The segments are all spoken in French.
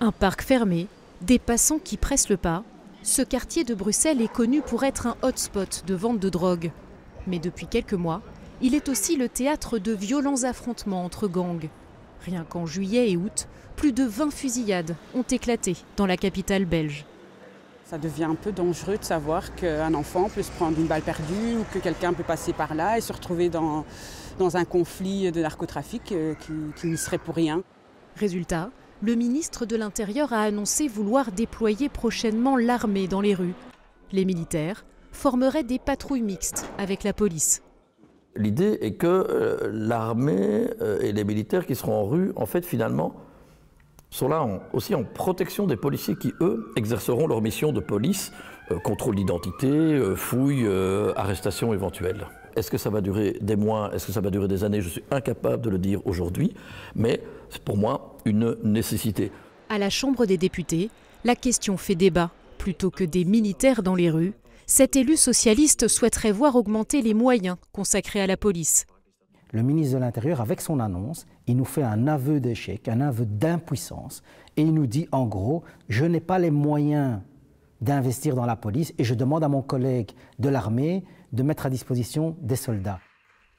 Un parc fermé, des passants qui pressent le pas. Ce quartier de Bruxelles est connu pour être un hotspot de vente de drogue. Mais depuis quelques mois, il est aussi le théâtre de violents affrontements entre gangs. Rien qu'en juillet et août, plus de 20 fusillades ont éclaté dans la capitale belge. Ça devient un peu dangereux de savoir qu'un enfant peut se prendre une balle perdue ou que quelqu'un peut passer par là et se retrouver dans un conflit de narcotrafic qui ne serait pour rien. Résultat, le ministre de l'Intérieur a annoncé vouloir déployer prochainement l'armée dans les rues. Les militaires formeraient des patrouilles mixtes avec la police. L'idée est que l'armée et les militaires qui seront en rue, en fait, finalement, sont là aussi en protection des policiers qui, eux, exerceront leur mission de police, contrôle d'identité, fouille, arrestation éventuelle. Est-ce que ça va durer des mois, est-ce que ça va durer des années? Je suis incapable de le dire aujourd'hui, mais c'est pour moi une nécessité. À la Chambre des députés, la question fait débat. Plutôt que des militaires dans les rues, cet élu socialiste souhaiterait voir augmenter les moyens consacrés à la police. Le ministre de l'Intérieur, avec son annonce, il nous fait un aveu d'échec, un aveu d'impuissance, et il nous dit en gros, je n'ai pas les moyens d'investir dans la police et je demande à mon collègue de l'armée de mettre à disposition des soldats.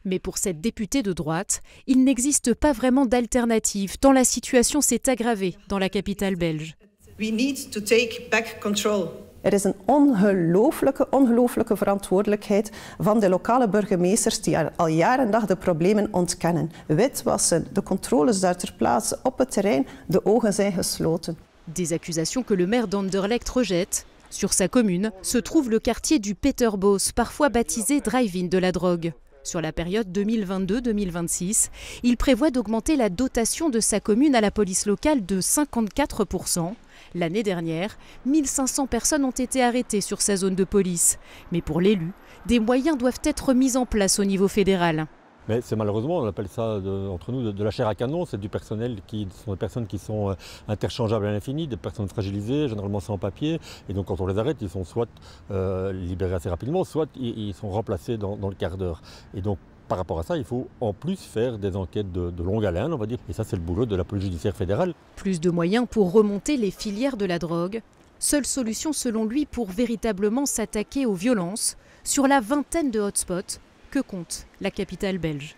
Mais pour cette députée de droite, il n'existe pas vraiment d'alternative, tant la situation s'est aggravée dans la capitale belge. We need to take back control. Er is een ongelooflijke verantwoordelijkheid van de lokale burgemeesters die al jaar en dag de problemen ontkennen. Witwassen, de controles daar ter plaatse op het terrein, de ogen zijn gesloten. Des accusations que le maire d'Anderlecht rejette. Sur sa commune se trouve le quartier du Peterbos, parfois baptisé drive-in de la drogue. Sur la période 2022-2026, il prévoit d'augmenter la dotation de sa commune à la police locale de 54%. L'année dernière, 1500 personnes ont été arrêtées sur sa zone de police. Mais pour l'élu, des moyens doivent être mis en place au niveau fédéral. Mais c'est malheureusement, on appelle ça entre nous de la chair à canon, c'est du personnel qui sont des personnes qui sont interchangeables à l'infini, des personnes fragilisées, généralement sans papier. Et donc quand on les arrête, ils sont soit libérés assez rapidement, soit ils sont remplacés dans le quart d'heure. Et donc par rapport à ça, il faut en plus faire des enquêtes de longue haleine, on va dire. Et ça, c'est le boulot de la police judiciaire fédérale. Plus de moyens pour remonter les filières de la drogue. Seule solution selon lui pour véritablement s'attaquer aux violences sur la vingtaine de hotspots que compte la capitale belge.